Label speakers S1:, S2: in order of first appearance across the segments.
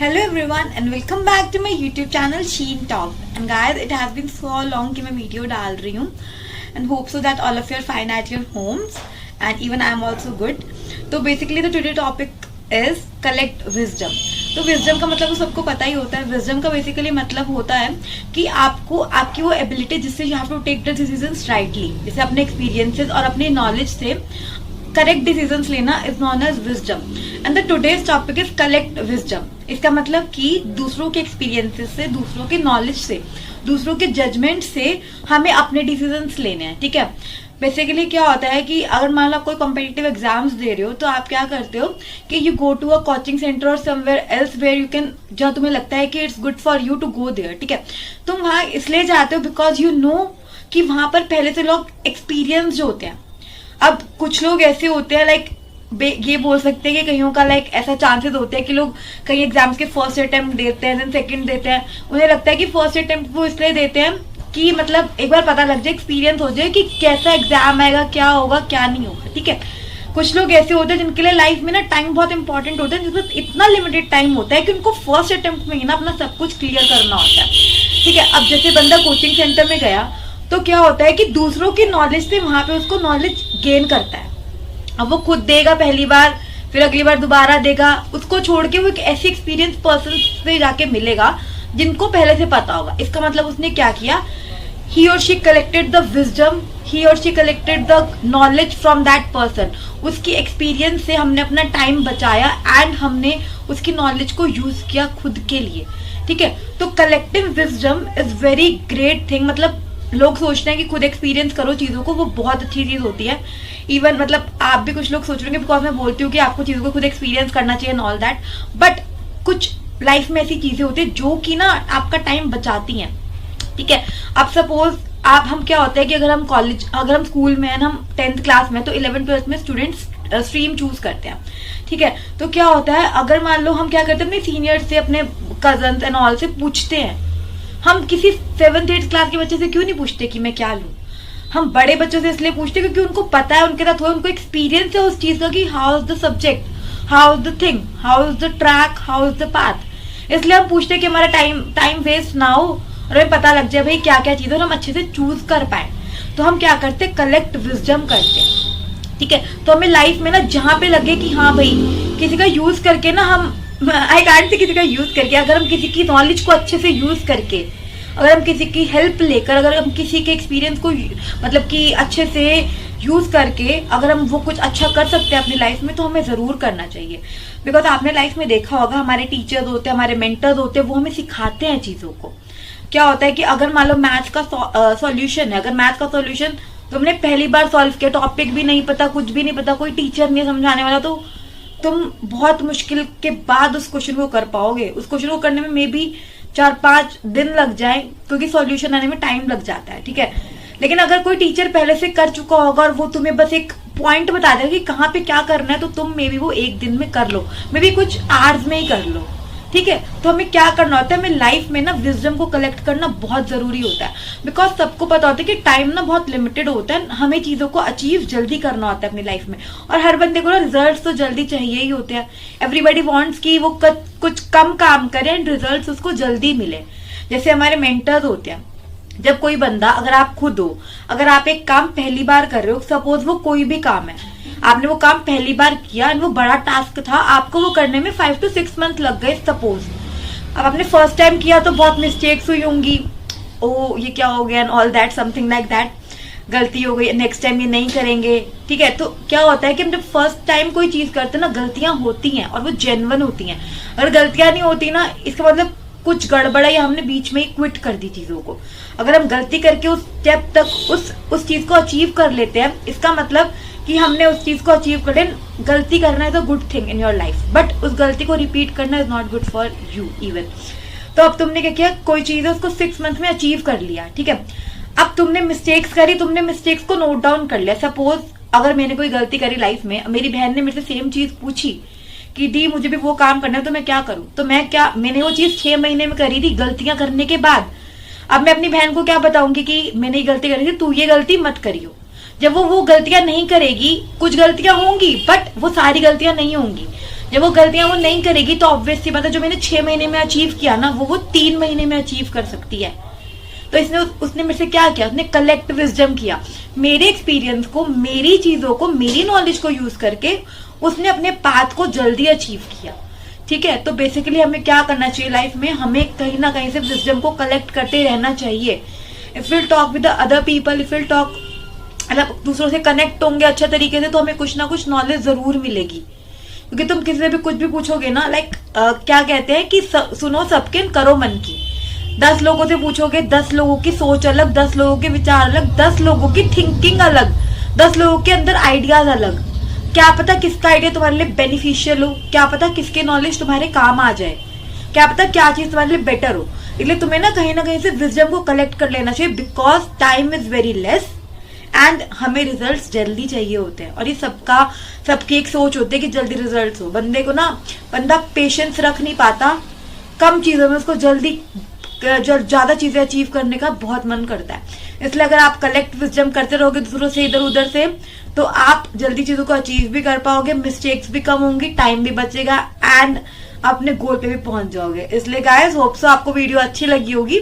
S1: Hello everyone and welcome back to my YouTube channel Sheen Talk. And guys, it has been so long कि मैं video डाल रही हूँ and hope so that all of you are fine at your homes and even I am also good. तो basically the today topic is collect wisdom. तो wisdom का मतलब तो सबको पता ही होता है. Wisdom का basically मतलब होता है कि आपको आपकी वो ability जिससे you have to take the decisions rightly, जैसे अपने experiences और अपने knowledge से करेक्ट डिसीजंस लेना is known as wisdom. And the today's topic is collect wisdom. इसका मतलब कि दूसरों के एक्सपीरियंसेस से, दूसरों के नॉलेज से, दूसरों के जजमेंट से हमें अपने डिसीजंस लेने हैं. ठीक है. बेसिकली क्या होता है कि अगर मान लो आप कोई कॉम्पिटिटिव एग्जाम्स दे रहे हो तो आप क्या करते हो कि you go to a coaching centre और somewhere else where you can, जहाँ तुम्हें लगता है कि it's good for you to go there. ठीक है. तुम वहां इसलिए जाते हो बिकॉज यू नो कि वहां पर पहले से लोग एक्सपीरियंस जो होते हैं. अब कुछ लोग ऐसे होते हैं लाइक ये बोल सकते हैं कि कईयों का लाइक ऐसा चांसेस होते हैं कि लोग कई एग्जाम्स के फर्स्ट अटेम्प्ट देते हैं, देन सेकंड देते हैं. उन्हें लगता है कि फर्स्ट अटेम्प्ट वो इसलिए देते हैं कि मतलब एक बार पता लग जाए, एक्सपीरियंस हो जाए कि कैसा एग्जाम आएगा, क्या होगा क्या नहीं होगा. ठीक है. कुछ लोग ऐसे होते हैं जिनके लिए लाइफ में ना टाइम बहुत इंपॉर्टेंट होता है, जिसमें इतना लिमिटेड टाइम होता है कि उनको फर्स्ट अटेम्प्ट में ही ना अपना सब कुछ क्लियर करना होता है. ठीक है. अब जैसे बंदा कोचिंग सेंटर में गया तो क्या होता है कि दूसरों की नॉलेज से वहां पे उसको नॉलेज गेन करता है. अब वो खुद देगा पहली बार, फिर अगली बार दोबारा देगा. उसको छोड़ के वो एक ऐसी एक्सपीरियंस पर्सन से जाके मिलेगा जिनको पहले से पता होगा. इसका मतलब उसने क्या किया, he or she collected the wisdom, he or she collected the knowledge from that person. उसकी एक्सपीरियंस से हमने अपना टाइम बचाया एंड हमने उसकी नॉलेज को यूज किया खुद के लिए. ठीक है. तो collective wisdom is very great thing. मतलब लोग सोचते हैं कि खुद एक्सपीरियंस करो चीजों को, वो बहुत अच्छी चीज होती है. इवन मतलब आप भी कुछ लोग सोच रहे हैं बिकॉज मैं बोलती हूँ कि आपको चीजों को खुद एक्सपीरियंस करना चाहिए एंड ऑल दैट. बट कुछ लाइफ में ऐसी चीजें होती है जो कि ना आपका टाइम बचाती हैं. ठीक है. अब सपोज हम क्या होता है कि अगर हम स्कूल में हैं, हम 10th क्लास में, तो 11th 12th में स्टूडेंट्स स्ट्रीम चूज करते हैं. ठीक है. तो क्या होता है, अगर मान लो हम क्या करते हैं, अपने सीनियर से, अपने कजन एंड ऑल से पूछते हैं. हम किसी 7th 8th क्लास के बच्चे से क्यों नहीं पूछते कि मैं क्या लूं. हम बड़े बच्चों से इसलिए पूछते क्योंकि उनको पता है, उनके साथ उनको एक्सपीरियंस है उस चीज का कि how is the subject, how is the thing, how is the track, how is the path. इसलिए हम पूछते हैं कि हमारा टाइम वेस्ट ना हो और हमें पता लग जाए भाई क्या क्या चीज है और हम अच्छे से चूज कर पाए. तो हम क्या करते हैं, कलेक्ट विजडम करते हैं. ठीक है. तो हमें लाइफ में ना जहां पे लगे कि हाँ भाई किसी का यूज करके ना हम आई कांट से किसी का यूज करके, अगर हम किसी की नॉलेज को अच्छे से यूज करके, अगर हम किसी की हेल्प लेकर, अगर हम किसी के एक्सपीरियंस को मतलब कि अच्छे से यूज करके अगर हम वो कुछ अच्छा कर सकते हैं अपनी लाइफ में, तो हमें जरूर करना चाहिए. बिकॉज आपने लाइफ में देखा होगा, हमारे टीचर्स होते हैं, हमारे मेंटर्स होते हैं, वो हमें सिखाते हैं चीजों को. क्या होता है कि अगर मान लो मैथ्स का सॉल्यूशन है, अगर मैथ्स का सॉल्यूशन तुमने पहली बार सॉल्व किया, टॉपिक भी नहीं पता, कुछ भी नहीं पता, कोई टीचर नहीं समझाने वाला, तो तुम बहुत मुश्किल के बाद उस क्वेश्चन को कर पाओगे. उस क्वेश्चन को करने में मे बी 4-5 दिन लग जाए क्योंकि सॉल्यूशन आने में टाइम लग जाता है. ठीक है. लेकिन अगर कोई टीचर पहले से कर चुका होगा और वो तुम्हें बस एक पॉइंट बता देगा कि कहाँ पे क्या करना है, तो तुम मे बी वो एक दिन में कर लो, मे बी कुछ आवर्स में ही कर लो. ठीक है. तो हमें क्या करना होता है, हमें लाइफ में ना विजडम को कलेक्ट करना बहुत जरूरी होता है. बिकॉज सबको पता होता है कि टाइम ना बहुत लिमिटेड होता है, हमें चीजों को अचीव जल्दी करना होता है अपनी लाइफ में. और हर बंदे को ना रिजल्ट तो जल्दी चाहिए ही होते हैं. एवरीबडी वांट्स कि वो कुछ कम काम करे एंड रिजल्ट उसको जल्दी मिले. जैसे हमारे मेंटर्स होते हैं. जब कोई बंदा, अगर आप खुद हो, अगर आप एक काम पहली बार कर रहे हो, सपोज वो कोई भी काम है, आपने वो काम पहली बार किया एंड वो बड़ा टास्क था, आपको वो करने में 5 to 6 मंथ लग गए सपोज. अब आपने फर्स्ट टाइम किया तो बहुत मिस्टेक्स हुई होंगी, ओ ये क्या हो गया and all that, something like that, गलती हो गई, नेक्स्ट टाइम ये नहीं करेंगे. ठीक है. तो क्या होता है कि हम जब फर्स्ट टाइम कोई चीज करते हैं ना, गलतियां होती हैं और वो जेन्युइन होती हैं. अगर गलतियां नहीं होती ना, इसका मतलब कुछ गड़बड़ है या हमने बीच में ही क्विट कर दी चीजों को. अगर हम गलती करके उस स्टेप तक उस चीज को अचीव कर लेते हैं, इसका मतलब कि हमने उस चीज को अचीव कर लिया. गलती करना is a good thing in your life, but उस गलती को रिपीट करना is not good for you even. तो अब तुमने क्या किया, कोई चीज है उसको 6 मंथ में अचीव कर लिया. ठीक है. अब तुमने मिस्टेक्स करी, तुमने मिस्टेक्स को नोट डाउन कर लिया. सपोज अगर मैंने कोई गलती करी लाइफ में, मेरी बहन ने मेरे से सेम चीज पूछी कि दी मुझे भी वो काम करना है तो मैं क्या करूं, तो मैंने वो चीज 6 महीने में करी थी गलतियां करने के बाद. अब मैं अपनी बहन को क्या बताऊंगी कि मैंने ये गलती करी थी, तू ये गलती मत करियो. जब वो गलतियां नहीं करेगी, कुछ गलतियां होंगी बट वो सारी गलतियां नहीं होंगी. जब वो गलतियां वो नहीं करेगी तो ऑब्वियस सी बात है जो मैंने 6 महीने में अचीव किया ना वो 3 महीने में अचीव कर सकती है। तो उसने मेरे से क्या किया, उसने कलेक्ट विजडम किया, मेरे एक्सपीरियंस को, मेरी चीजों को, मेरी नॉलेज को यूज करके उसने अपने पाथ को जल्दी अचीव किया। ठीक है, तो बेसिकली हमें क्या करना चाहिए लाइफ में, हमें कहीं ना कहीं से विजडम को कलेक्ट करते रहना चाहिए। If will talk with the other people, if will talk, मतलब दूसरों से कनेक्ट होंगे अच्छे तरीके से, तो हमें कुछ ना कुछ नॉलेज जरूर मिलेगी। क्योंकि तुम किसी से भी कुछ भी पूछोगे ना, लाइक क्या कहते हैं कि सुनो सबके करो मन की। 10 लोगों से पूछोगे, 10 लोगों की सोच अलग, 10 लोगों के विचार अलग, 10 लोगों की थिंकिंग अलग, 10 लोगों के अंदर आइडियाज अलग। क्या पता किसका आइडिया तुम्हारे लिए बेनिफिशियल हो, क्या पता किसके नॉलेज तुम्हारे काम आ जाए, क्या पता क्या चीज तुम्हारे लिए बेटर हो। इसलिए तुम्हें ना कहीं से विजडम को कलेक्ट कर लेना चाहिए, because time is very less and हमें रिजल्ट्स जल्दी चाहिए होते हैं। और ये सबकी एक सोच होती है कि जल्दी रिजल्ट्स हो। बंदा पेशेंस रख नहीं पाता, कम चीजों में उसको ज्यादा चीजें अचीव करने का बहुत मन करता है। इसलिए अगर आप कलेक्ट विजडम करते रहोगे दूसरों से, इधर उधर से, तो आप जल्दी चीजों को अचीव भी कर पाओगे, मिस्टेक्स भी कम होंगी, टाइम भी बचेगा एंड अपने गोल पे भी पहुंच जाओगे। इसलिए गाइस होप सो आपको वीडियो अच्छी लगी होगी,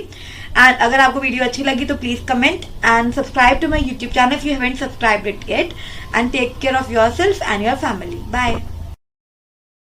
S1: एंड अगर आपको वीडियो अच्छी लगी तो please comment and subscribe to my YouTube channel if you haven't subscribed it yet, and take care of yourself and your family. Bye.